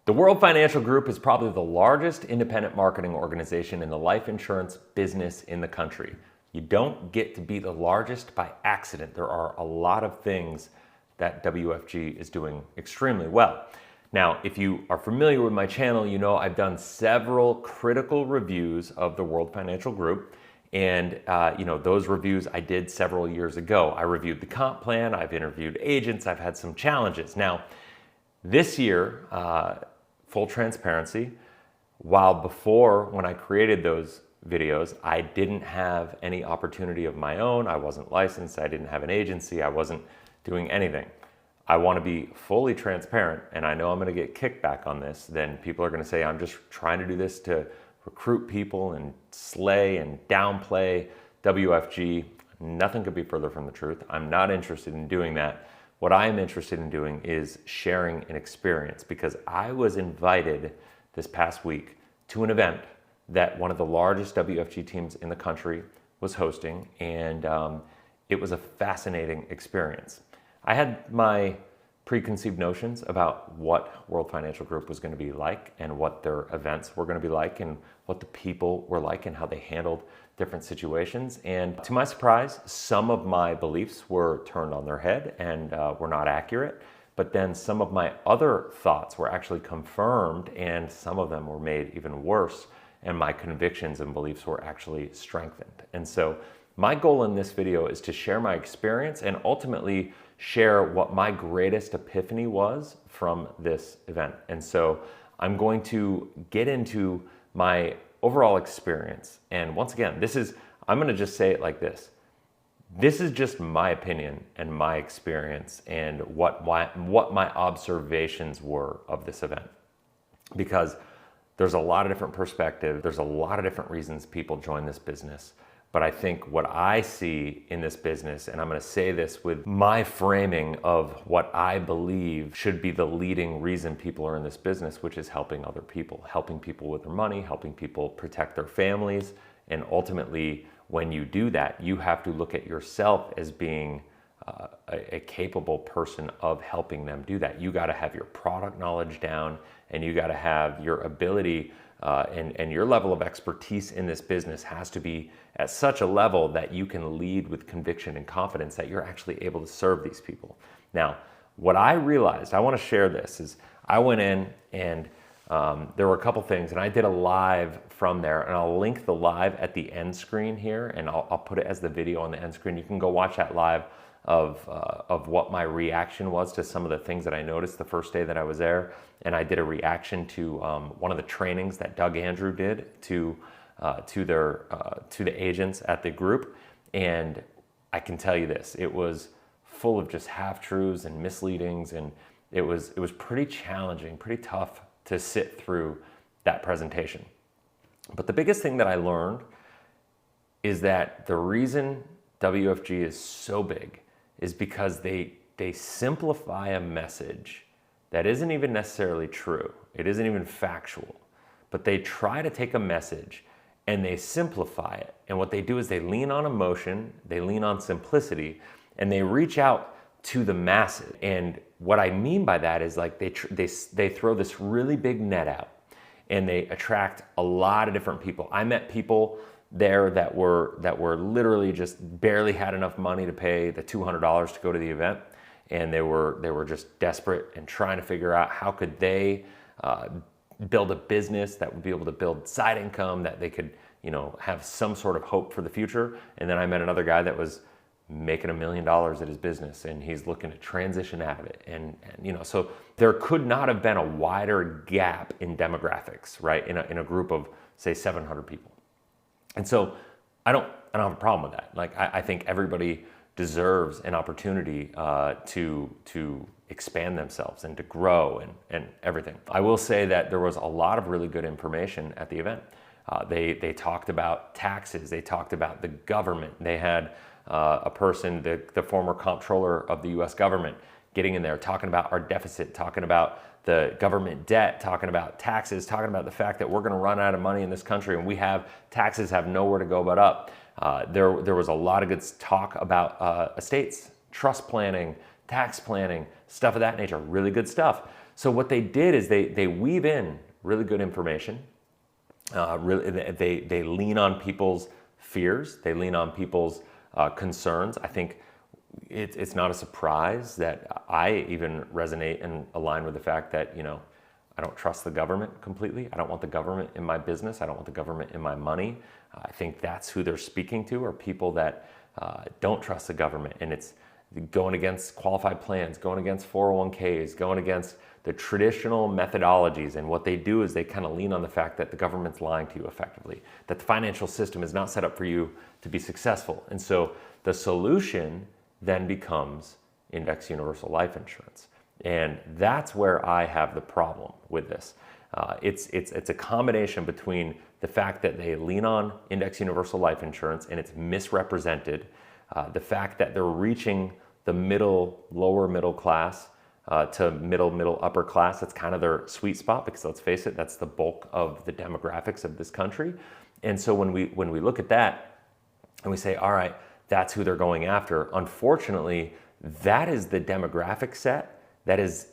The World Financial Group is probably the largest independent marketing organization in the life insurance business in the country. You don't get to be the largest by accident. There are a lot of things that WFG is doing extremely well. Now, if you are familiar with my channel, you know I've done several critical reviews of the World Financial Group. And those reviews I did several years ago. I reviewed the comp plan, I've interviewed agents, I've had some challenges. Now, this year, full transparency, while before when I created those videos, I didn't have any opportunity of my own, I wasn't licensed, I didn't have an agency, I wasn't doing anything. I want to be fully transparent, and I know I'm going to get kickback on this. Then people are going to say I'm just trying to do this to recruit people and slay and downplay WFG. Nothing could be further from the truth. I'm not interested in doing that. What I am interested in doing is sharing an experience, because I was invited this past week to an event that one of the largest WFG teams in the country was hosting, and it was a fascinating experience. I had my preconceived notions about what World Financial Group was going to be like and what their events were going to be like and what the people were like and how they handled different situations. And to my surprise, some of my beliefs were turned on their head and were not accurate. But then some of my other thoughts were actually confirmed, and some of them were made even worse. And my convictions and beliefs were actually strengthened. And so my goal in this video is to share my experience and ultimately share what my greatest epiphany was from this event. And so I'm going to get into my overall experience. And once again, I'm going to just say it like this. This is just my opinion and my experience and what my observations were of this event. Because there's a lot of different perspectives. There's a lot of different reasons people join this business. But I think what I see in this business, and I'm going to say this with my framing of what I believe should be the leading reason people are in this business, which is helping other people, helping people with their money, helping people protect their families. And ultimately, when you do that, you have to look at yourself as being a capable person of helping them do that. You got to have your product knowledge down, and you got to have your ability and your level of expertise in this business has to be at such a level that you can lead with conviction and confidence that you're actually able to serve these people. Now, what I realized, I want to share this, is I went in and there were a couple things, and I did a live from there, and I'll link the live at the end screen here, and I'll put it as the video on the end screen. You can go watch that live of what my reaction was to some of the things that I noticed the first day that I was there. And I did a reaction to one of the trainings that Doug Andrew did to the agents at the group. And I can tell you this, it was full of just half-truths and misleadings, and it was pretty challenging, pretty tough to sit through that presentation. But the biggest thing that I learned is that the reason WFG is so big is because they simplify a message that isn't even necessarily true. It isn't even factual, but they try to take a message and they simplify it. And what they do is they lean on emotion, they lean on simplicity, and they reach out to the masses. And what I mean by that is like they throw this really big net out and they attract a lot of different people. I met people there that were literally just barely had enough money to pay the $200 to go to the event, and they were just desperate and trying to figure out how could they build a business that would be able to build side income, that they could have some sort of hope for the future. And then I met another guy that was making $1 million at his business, and he's looking to transition out of it. And so there could not have been a wider gap in demographics, right? In a group of say 700 people. And so I don't have a problem with that. Like I think everybody deserves an opportunity to expand themselves and to grow and everything. I will say that there was a lot of really good information at the event. They talked about taxes. They talked about the government. They had a person, the former comptroller of the U.S. government, getting in there, talking about our deficit, talking about the government debt, talking about taxes, talking about the fact that we're going to run out of money in this country and taxes have nowhere to go but up. There was a lot of good talk about estates, trust planning, tax planning, stuff of that nature, really good stuff. So what they did is they weave in really good information. They lean on people's fears. They lean on people's concerns. I think it's not a surprise that I even resonate and align with the fact that, I don't trust the government completely. I don't want the government in my business. I don't want the government in my money. I think that's who they're speaking to, are people that don't trust the government. And it's going against qualified plans, going against 401ks, going against the traditional methodologies. And what they do is they kind of lean on the fact that the government's lying to you effectively, that the financial system is not set up for you to be successful. And so the solution then becomes index universal life insurance. And that's where I have the problem with this. It's a combination between the fact that they lean on index universal life insurance and it's misrepresented, the fact that they're reaching the lower middle class to middle upper class. That's kind of their sweet spot, because let's face it, that's the bulk of the demographics of this country. And so when we look at that and we say, all right, that's who they're going after, unfortunately, that is the demographic set that is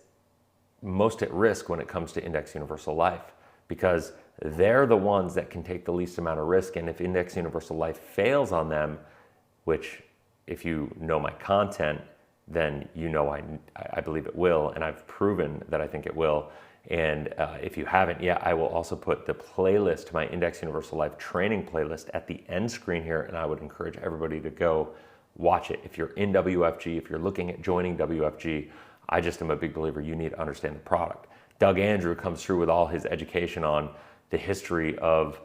most at risk when it comes to index universal life, because they're the ones that can take the least amount of risk. And if index universal life fails on them, which if you know my content, then I believe it will, and I've proven that I think it will. And if you haven't yet, I will also put the playlist, my Index Universal Life training playlist, at the end screen here, and I would encourage everybody to go watch it. If you're in WFG, if you're looking at joining WFG, I just am a big believer you need to understand the product. Doug Andrew comes through with all his education on the history of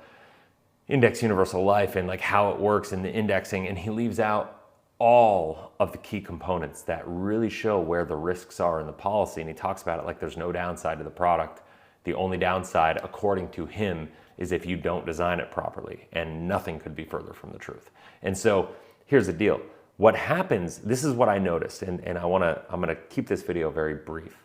Index Universal Life and like how it works in the indexing, and he leaves out all of the key components that really show where the risks are in the policy. And he talks about it like there's no downside to the product. The only downside, according to him, is if you don't design it properly, and nothing could be further from the truth. And so here's the deal. What happens, this is what I noticed, and I'm gonna keep this video very brief.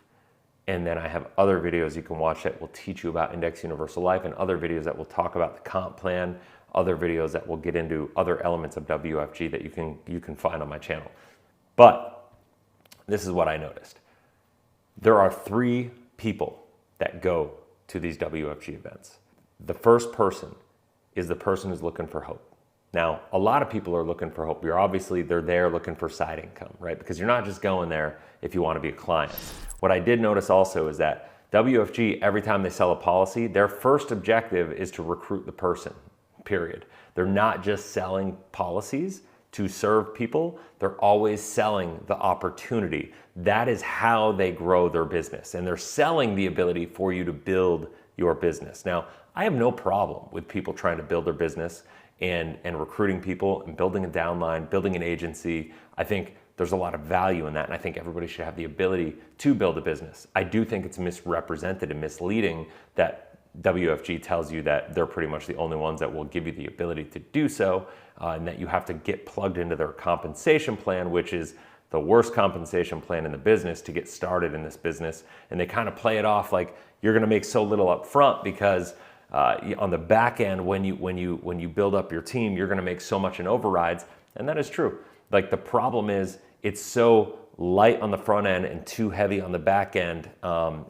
And then I have other videos you can watch that will teach you about Index Universal Life, and other videos that will talk about the comp plan, other videos that will get into other elements of WFG that you can find on my channel. But this is what I noticed. There are 3 people that go to these WFG events. The first person is the person who's looking for hope. Now, a lot of people are looking for hope. They're there looking for side income, right? Because you're not just going there if you want to be a client. What I did notice also is that WFG, every time they sell a policy, their first objective is to recruit the person, period. They're not just selling policies to serve people. They're always selling the opportunity. That is how they grow their business. And they're selling the ability for you to build your business. Now, I have no problem with people trying to build their business and recruiting people and building a downline, building an agency. I think there's a lot of value in that, and I think everybody should have the ability to build a business. I do think it's misrepresented and misleading that WFG tells you that they're pretty much the only ones that will give you the ability to do so, and that you have to get plugged into their compensation plan, which is the worst compensation plan in the business to get started in this business. And they kind of play it off like you're gonna make so little up front because on the back end, when you build up your team, you're going to make so much in overrides, and that is true. Like, the problem is it's so light on the front end and too heavy on the back end.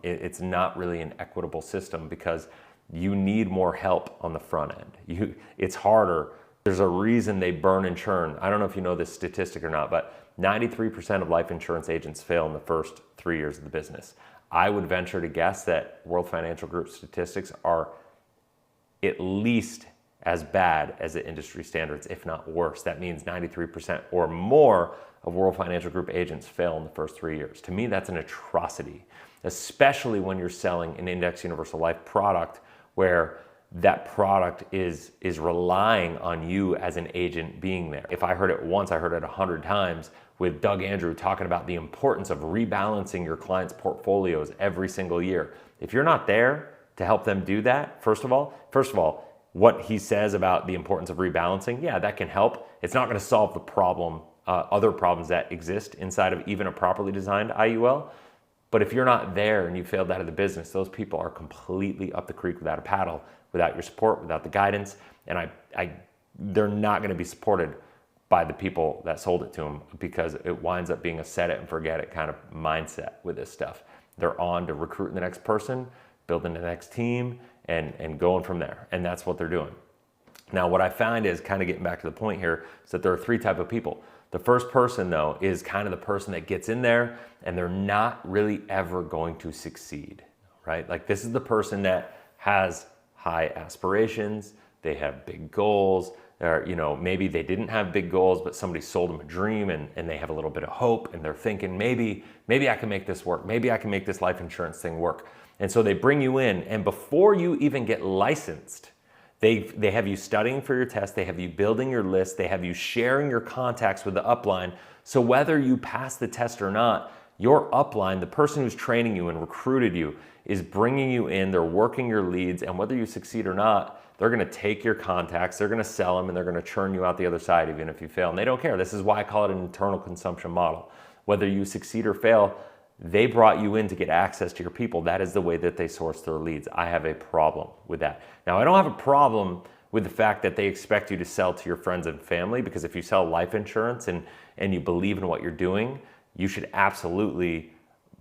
It's not really an equitable system because you need more help on the front end. It's harder. There's a reason they burn and churn. I don't know if you know this statistic or not, but 93% of life insurance agents fail in the first 3 years of the business. I would venture to guess that World Financial Group statistics are at least as bad as the industry standards, if not worse. That means 93% or more of World Financial Group agents fail in the first 3 years. To me, that's an atrocity, especially when you're selling an Index Universal Life product where that product is relying on you as an agent being there. If I heard it once, I heard it 100 times with Doug Andrew talking about the importance of rebalancing your clients' portfolios every single year. If you're not there to help them do that, first of all, what he says about the importance of rebalancing, yeah, that can help. It's not going to solve the problem, other problems that exist inside of even a properly designed IUL. But if you're not there and you failed out of the business, those people are completely up the creek without a paddle, without your support, without the guidance, and they're not going to be supported by the people that sold it to them, because it winds up being a set it and forget it kind of mindset with this stuff. They're on to recruiting the next person, building the next team, and going from there. And that's what they're doing. Now, what I find is, kind of getting back to the point here, is that there are three types of people. The first person, though, is kind of the person that gets in there and they're not really ever going to succeed, right? Like, this is the person that has high aspirations, they have big goals, or, maybe they didn't have big goals, but somebody sold them a dream and they have a little bit of hope and they're thinking, maybe I can make this work. Maybe I can make this life insurance thing work. And so they bring you in, and before you even get licensed, they have you studying for your test, they have you building your list, they have you sharing your contacts with the upline. So whether you pass the test or not, your upline, the person who's training you and recruited you, is bringing you in, they're working your leads, and whether you succeed or not, they're gonna take your contacts, they're gonna sell them, and they're gonna churn you out the other side even if you fail. And they don't care. This is why I call it an internal consumption model. Whether you succeed or fail, they brought you in to get access to your people. That is the way that they source their leads. I have a problem with that. Now, I don't have a problem with the fact that they expect you to sell to your friends and family, because if you sell life insurance and you believe in what you're doing, you should absolutely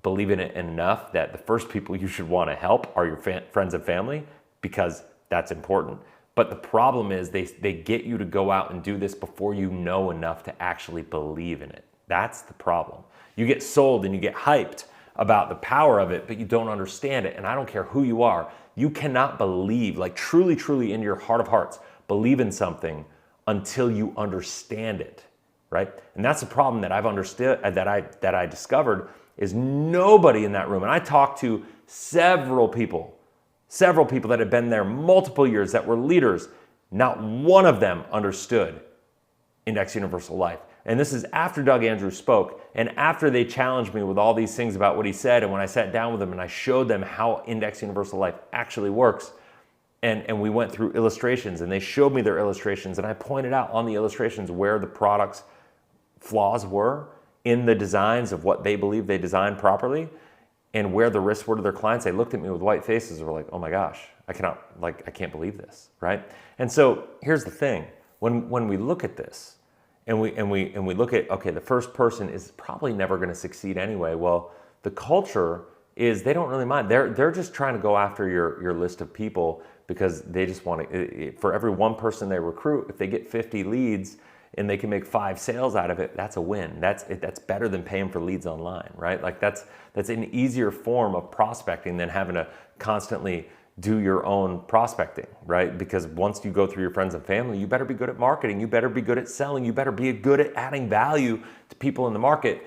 believe in it enough that the first people you should want to help are your friends and family, because that's important. But the problem is they get you to go out and do this before you know enough to actually believe in it. That's the problem. You get sold and you get hyped about the power of it, but you don't understand it. And I don't care who you are, you cannot believe, like truly, truly in your heart of hearts, believe in something until you understand it, right? And that's the problem that I've understood, that I discovered, is nobody in that room. And I talked to several people that had been there multiple years, that were leaders. Not one of them understood Index Universal Life. And this is after Doug Andrews spoke, and after they challenged me with all these things about what he said, and when I sat down with them and I showed them how Index Universal Life actually works, and we went through illustrations, and they showed me their illustrations, and I pointed out on the illustrations where the product's flaws were in the designs of what they believe they designed properly, and where the risks were to their clients. They looked at me with white faces and were like, oh my gosh, I can't believe this, right? And so here's the thing, when we look at this, and we look at, okay, the first person is probably never going to succeed anyway. Well, the culture is, they don't really mind. They're just trying to go after your list of people, because they just want to, for every one person they recruit, if they get 50 leads and they can make 5 sales out of it, that's a win. That's better than paying for leads online, right? Like that's an easier form of prospecting than having to constantly do your own prospecting, right? Because once you go through your friends and family, you better be good at marketing, you better be good at selling, you better be good at adding value to people in the market,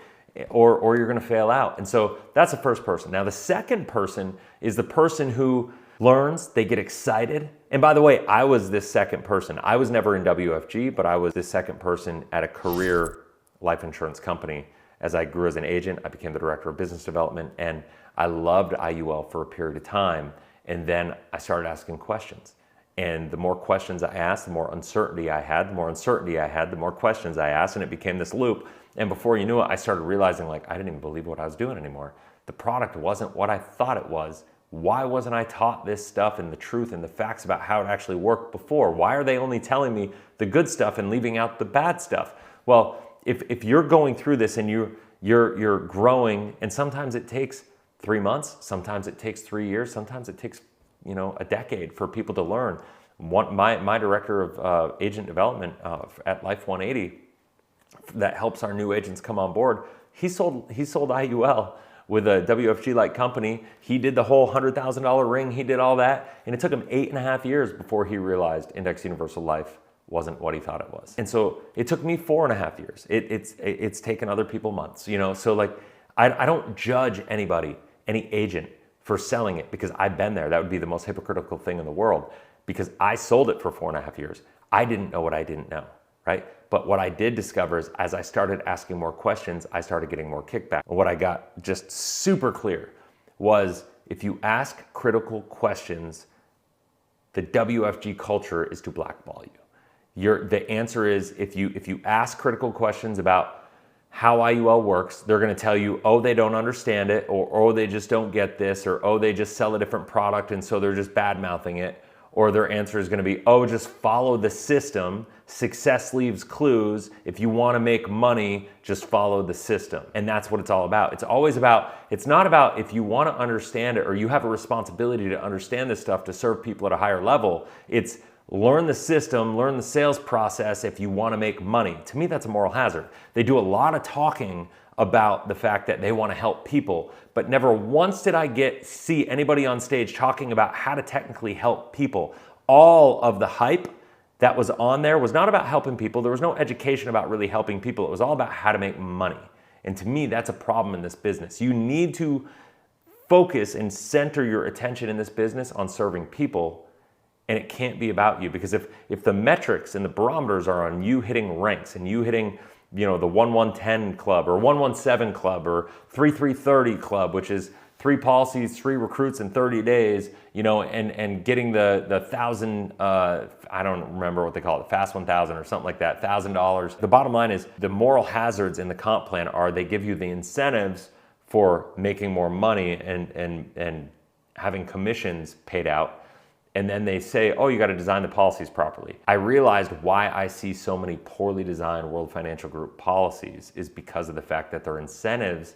or you're gonna fail out. And so that's the first person. Now the second person is the person who learns, they get excited. And by the way, I was this second person. I was never in WFG, but I was this second person at a career life insurance company. As I grew as an agent, I became the director of business development, and I loved IUL for a period of time. And then I started asking questions. And the more questions I asked, the more uncertainty I had. The more uncertainty I had, the more questions I asked, and it became this loop. And before you knew it, I started realizing, like, I didn't even believe what I was doing anymore. The product wasn't what I thought it was. Why wasn't I taught this stuff and the truth and the facts about how it actually worked before? Why are they only telling me the good stuff and leaving out the bad stuff? Well, if you're going through this and you're growing, and sometimes it takes 3 months, sometimes it takes 3 years, sometimes it takes a decade for people to learn. My director of agent development at Life 180 that helps our new agents come on board, he sold IUL with a WFG-like company. He did the whole $100,000 ring, he did all that, and it took him 8.5 years before he realized Index Universal Life wasn't what he thought it was. And so it took me 4.5 years. It's taken other people months, so like I don't judge anybody, any agent, for selling it because I've been there. That would be the most hypocritical thing in the world, because I sold it for 4.5 years. I didn't know what I didn't know, right? But what I did discover is, as I started asking more questions, I started getting more kickback. And what I got just super clear was, if you ask critical questions, the WFG culture is to blackball you. The answer is, if you ask critical questions about how IUL works, they're going to tell you, oh, they don't understand it, or oh, they just don't get this, or oh, they just sell a different product and so they're just bad mouthing it, or their answer is going to be, oh, just follow the system. Success leaves clues. If you want to make money, just follow the system. And that's what it's all about. It's always about, it's not about if you want to understand it or you have a responsibility to understand this stuff to serve people at a higher level. It's learn the system, learn the sales process if you want to make money. To me, that's a moral hazard. They do a lot of talking about the fact that they want to help people, but never once did I see anybody on stage talking about how to technically help people. All of the hype that was on there was not about helping people. There was no education about really helping people. It was all about how to make money. And to me, that's a problem in this business. You need to focus and center your attention in this business on serving people, and it can't be about you, because if the metrics and the barometers are on you hitting ranks and you hitting the 1110 club or 117 club or 3330 club, which is 3 policies, 3 recruits in 30 days, and getting the 1,000, I don't remember what they call it, Fast 1,000 or something like that, $1,000. The bottom line is the moral hazards in the comp plan are they give you the incentives for making more money and having commissions paid out. And then they say, oh, you got to design the policies properly. I realized why I see so many poorly designed World Financial Group policies is because of the fact that their incentives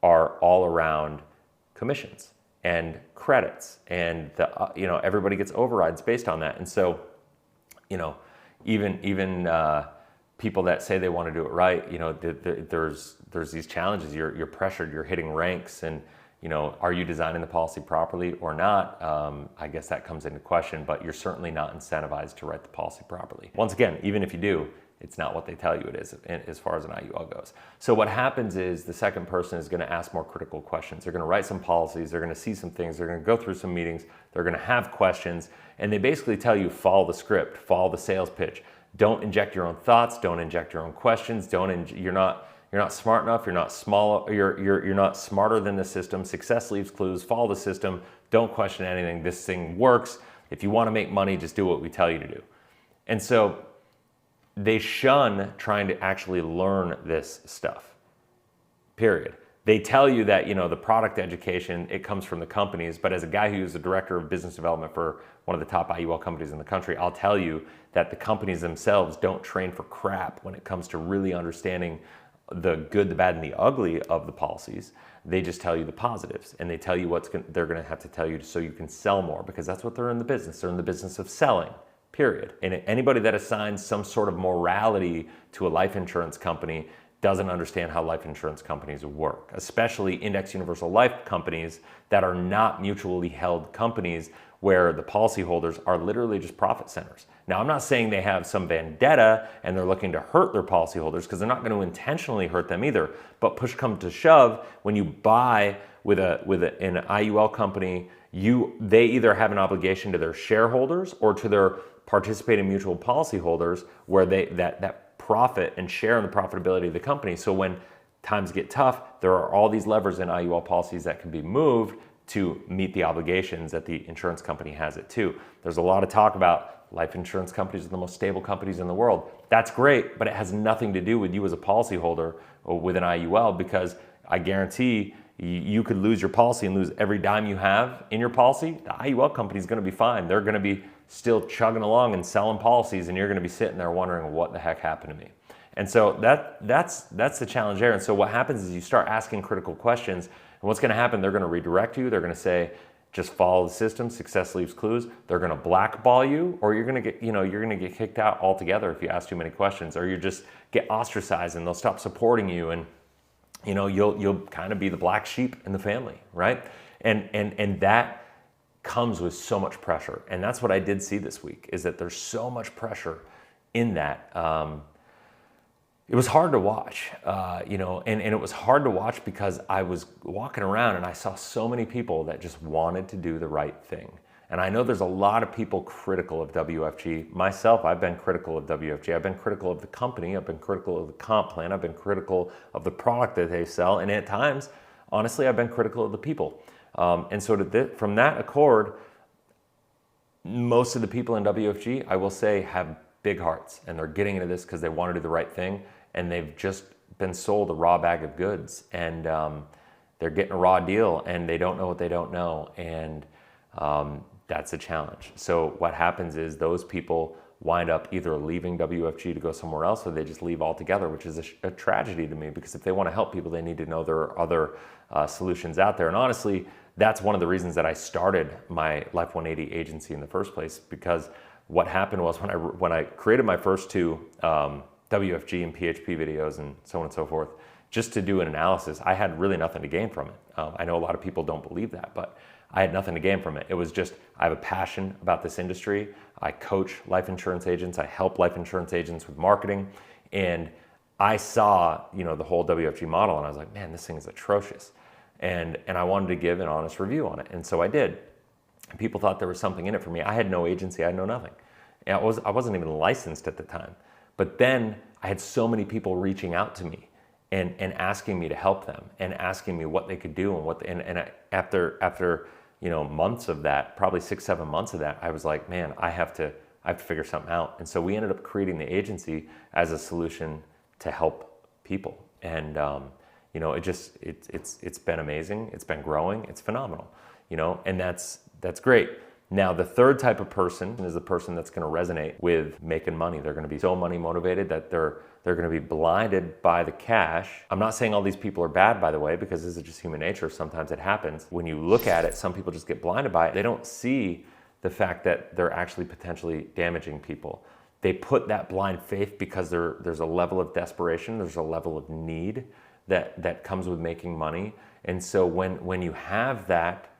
are all around commissions and credits, and everybody gets overrides based on that. And so, even people that say they want to do it right, there's these challenges. You're pressured. You're hitting ranks, and are you designing the policy properly or not? I guess that comes into question, but you're certainly not incentivized to write the policy properly. Once again, even if you do, it's not what they tell you it is as far as an IUL goes. So what happens is the second person is going to ask more critical questions. They're going to write some policies. They're going to see some things. They're going to go through some meetings. They're going to have questions. And they basically tell you, follow the script, follow the sales pitch. Don't inject your own thoughts. Don't inject your own questions. You're not smart enough. You're not small. You're not smarter than the system. Success leaves clues. Follow the system. Don't question anything. This thing works. If you want to make money, just do what we tell you to do. And so they shun trying to actually learn this stuff, period. They tell you that, the product education, it comes from the companies, but as a guy who's the director of business development for one of the top IUL companies in the country, I'll tell you that the companies themselves don't train for crap when it comes to really understanding the good, the bad, and the ugly of the policies. They just tell you the positives, and they tell you they're going to have to tell you so you can sell more, because that's what they're in the business. They're in the business of selling. Period. And anybody that assigns some sort of morality to a life insurance company doesn't understand how life insurance companies work, especially index universal life companies that are not mutually held companies where the policyholders are literally just profit centers. Now, I'm not saying they have some vendetta and they're looking to hurt their policyholders, because they're not going to intentionally hurt them either. But push come to shove, when you buy with an IUL company, they either have an obligation to their shareholders or to their participating mutual policyholders, where that profit and share in the profitability of the company. So when times get tough, there are all these levers in IUL policies that can be moved to meet the obligations that the insurance company has it too. There's a lot of talk about life insurance companies are the most stable companies in the world. That's great, but it has nothing to do with you as a policyholder or with an IUL, because I guarantee you could lose your policy and lose every dime you have in your policy. The IUL company is going to be fine. They're going to be still chugging along and selling policies, and you're going to be sitting there wondering what the heck happened to me. And so that's the challenge there. And so what happens is you start asking critical questions, and what's going to happen, they're going to redirect you. They're going to say, just follow the system. Success leaves clues. They're going to blackball you, or you're going to get kicked out altogether if you ask too many questions, or you just get ostracized and they'll stop supporting you, and you'll kind of be the black sheep in the family, right? And that comes with so much pressure. And that's what I did see this week, is that there's so much pressure in that. It was hard to watch, and it was hard to watch because I was walking around and I saw so many people that just wanted to do the right thing. And I know there's a lot of people critical of WFG. Myself, I've been critical of WFG. I've been critical of the company. I've been critical of the comp plan. I've been critical of the product that they sell. And at times, honestly, I've been critical of the people. And so from that accord, most of the people in WFG, I will say, have big hearts, and they're getting into this because they want to do the right thing, and they've just been sold a raw bag of goods, and they're getting a raw deal, and they don't know what they don't know, and That's a challenge. So what happens is those people wind up either leaving WFG to go somewhere else, or they just leave altogether, which is a tragedy to me, because if they want to help people, they need to know there are other solutions out there. And honestly, that's one of the reasons that I started my Life 180 agency in the first place, because what happened was when I created my first two WFG and PHP videos and so on and so forth, just to do an analysis, I had really nothing to gain from it. I know a lot of people don't believe that, but I had nothing to gain from it. It was just, I have a passion about this industry. I coach life insurance agents. I help life insurance agents with marketing. And I saw, the whole WFG model, and I was like, man, this thing is atrocious. And I wanted to give an honest review on it. And so I did. And people thought there was something in it for me. I had no agency. I had no nothing. And I wasn't even licensed at the time. But then I had so many people reaching out to me and asking me to help them and asking me what they could do and after months of that, probably 6-7 months of that, I was like, man, I have to figure something out. And so we ended up creating the agency as a solution to help people. And it's been amazing. It's been growing. It's phenomenal. And that's great. Now, the third type of person is the person that's going to resonate with making money. They're going to be so money motivated that they're going to be blinded by the cash. I'm not saying all these people are bad, by the way, because this is just human nature. Sometimes it happens. When you look at it, some people just get blinded by it. They don't see the fact that they're actually potentially damaging people. They put that blind faith because there's a level of desperation, there's a level of need that comes with making money. And so when you have that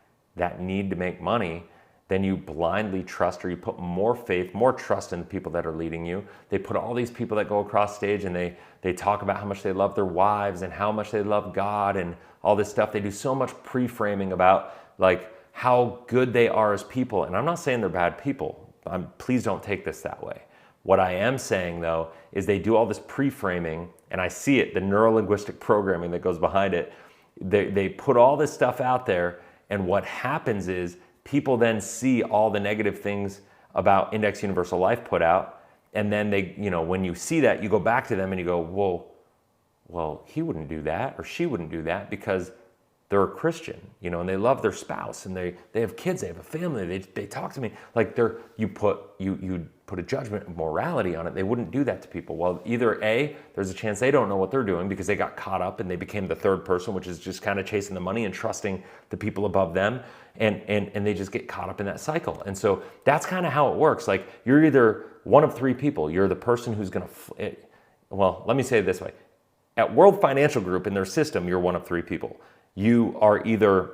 need to make money, then you blindly trust, or you put more faith, more trust in the people that are leading you. They put all these people that go across stage and they talk about how much they love their wives and how much they love God and all this stuff. They do so much pre-framing about like how good they are as people. And I'm not saying they're bad people. Please don't take this that way. What I am saying though, is they do all this pre-framing, and I see it, the neuro-linguistic programming that goes behind it. They put all this stuff out there, and what happens is people then see all the negative things about Index Universal Life put out, and then they, when you see that, you go back to them and you go, well, he wouldn't do that, or she wouldn't do that because they're a Christian, and they love their spouse, and they have kids, they have a family, they talk to me like you put a judgment of morality on it. They wouldn't do that to people. Well, either A, there's a chance they don't know what they're doing because they got caught up and they became the third person, which is just kind of chasing the money and trusting the people above them, and they just get caught up in that cycle. And so that's kind of how it works. Like, you're either one of three people. You're the person who's going to, let me say it this way. At World Financial Group, in their system, you're one of three people. You are either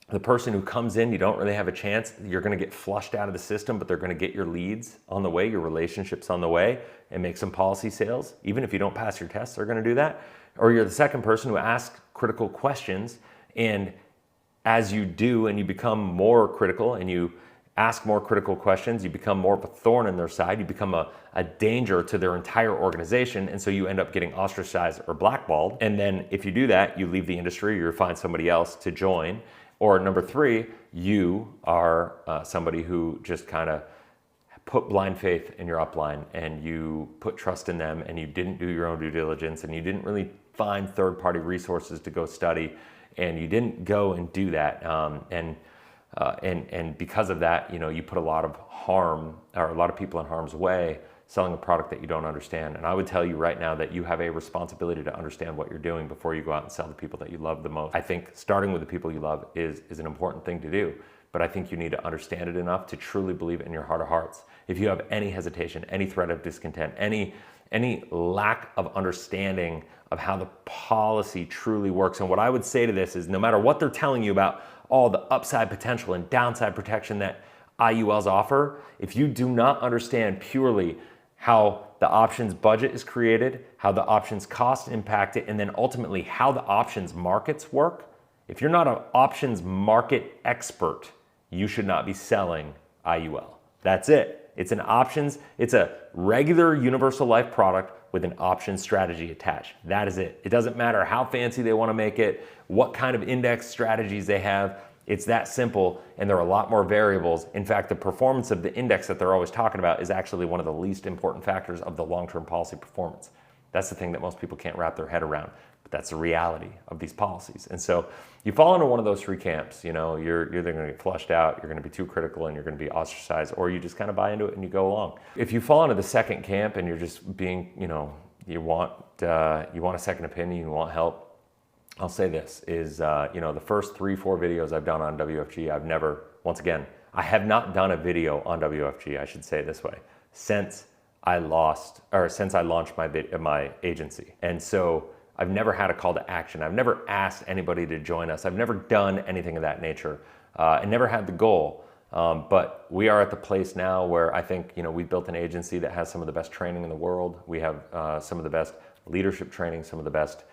the person who comes in, you don't really have a chance, you're going to get flushed out of the system, but they're going to get your leads on the way, your relationships on the way, and make some policy sales. Even if you don't pass your tests, they're going to do that. Or you're the second person who asks critical questions, and as you do and you become more critical and you ask more critical questions, you become more of a thorn in their side, you become a danger to their entire organization, and so you end up getting ostracized or blackballed. And then if you do that, you leave the industry, you find somebody else to join. Or number three, you are somebody who just kind of put blind faith in your upline, and you put trust in them, and you didn't do your own due diligence, and you didn't really find third-party resources to go study, and you didn't go and do that. And because of that, you put a lot of harm, or a lot of people in harm's way, selling a product that you don't understand. And I would tell you right now that you have a responsibility to understand what you're doing before you go out and sell the people that you love the most. I think starting with the people you love is an important thing to do, but I think you need to understand it enough to truly believe it in your heart of hearts. If you have any hesitation, any threat of discontent, any lack of understanding of how the policy truly works, and what I would say to this is, no matter what they're telling you about all the upside potential and downside protection that IULs offer, if you do not understand purely how the options budget is created, how the options cost impact it, and then ultimately how the options markets work, if you're not an options market expert, you should not be selling IUL. That's it. It's an options, it's a regular universal life product with an option strategy attached. That is it. It doesn't matter how fancy they want to make it, what kind of index strategies they have. It's that simple, and there are a lot more variables. In fact, the performance of the index that they're always talking about is actually one of the least important factors of the long-term policy performance. That's the thing that most people can't wrap their head around. But That's the reality of these policies. And so you fall into one of those three camps. You know, you're either going to get flushed out, you're going to be too critical, and you're going to be ostracized, or you just kind of buy into it and you go along. If you fall into the second camp and you're just being, you know, you want a second opinion, you want help, I'll say this is, you know, the first 3-4 videos I've done on WFG, I have not done a video on WFG, I should say it this way, since I launched my agency. And so I've never had a call to action. I've never asked anybody to join us. I've never done anything of that nature. I never had the goal. But we are at the place now where I think, you know, we built an agency that has some of the best training in the world. We have some of the best leadership training, some of the best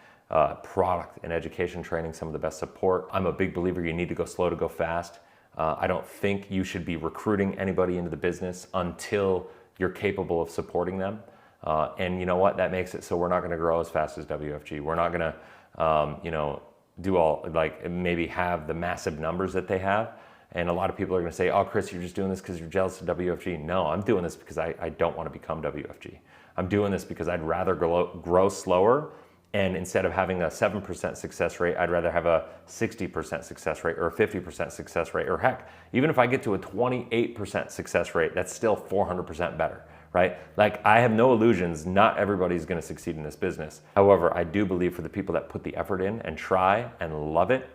product and education training, some of the best support. I'm a big believer you need to go slow to go fast. I don't think you should be recruiting anybody into the business until you're capable of supporting them. And you know what? That makes it so we're not going to grow as fast as WFG. We're not going to, you know, do all, like, maybe have the massive numbers that they have. And a lot of people are going to say, oh, Chris, you're just doing this because you're jealous of WFG. No, I'm doing this because I don't want to become WFG. I'm doing this because I'd rather grow slower. And instead of having a 7% success rate, I'd rather have a 60% success rate or a 50% success rate, or heck, even if I get to a 28% success rate, that's still 400% better, right? Like, I have no illusions. Not everybody's going to succeed in this business. However, I do believe for the people that put the effort in and try and love it,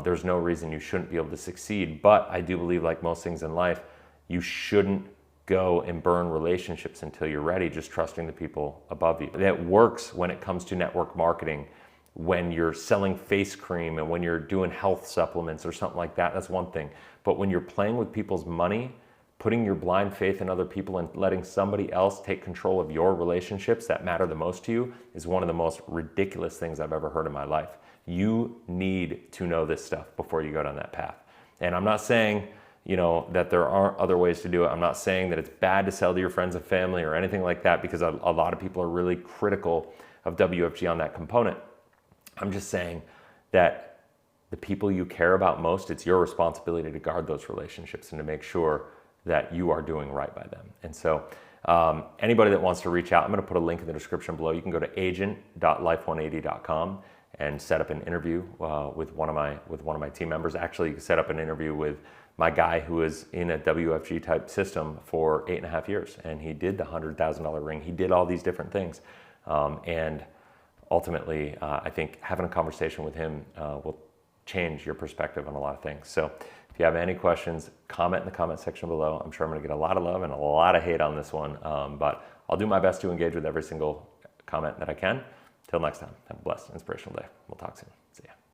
there's no reason you shouldn't be able to succeed. But I do believe, like most things in life, you shouldn't go and burn relationships until you're ready, just trusting the people above you. That works when it comes to network marketing, when you're selling face cream and when you're doing health supplements or something like that, that's one thing. But when you're playing with people's money, putting your blind faith in other people and letting somebody else take control of your relationships that matter the most to you is one of the most ridiculous things I've ever heard in my life. You need to know this stuff before you go down that path. And I'm not saying, you know, that there aren't other ways to do it. I'm not saying that it's bad to sell to your friends and family or anything like that, because a lot of people are really critical of WFG on that component. I'm just saying that the people you care about most, it's your responsibility to guard those relationships and to make sure that you are doing right by them. And so anybody that wants to reach out, I'm going to put a link in the description below. You can go to agent.life180.com and set up an interview with one of my team members. Actually, you can set up an interview with my guy who was in a WFG type system for 8.5 years, and he did the $100,000 ring. He did all these different things, and ultimately, I think having a conversation with him will change your perspective on a lot of things. So if you have any questions, comment in the comment section below. I'm sure I'm going to get a lot of love and a lot of hate on this one, but I'll do my best to engage with every single comment that I can. Till next time, have a blessed, inspirational day. We'll talk soon.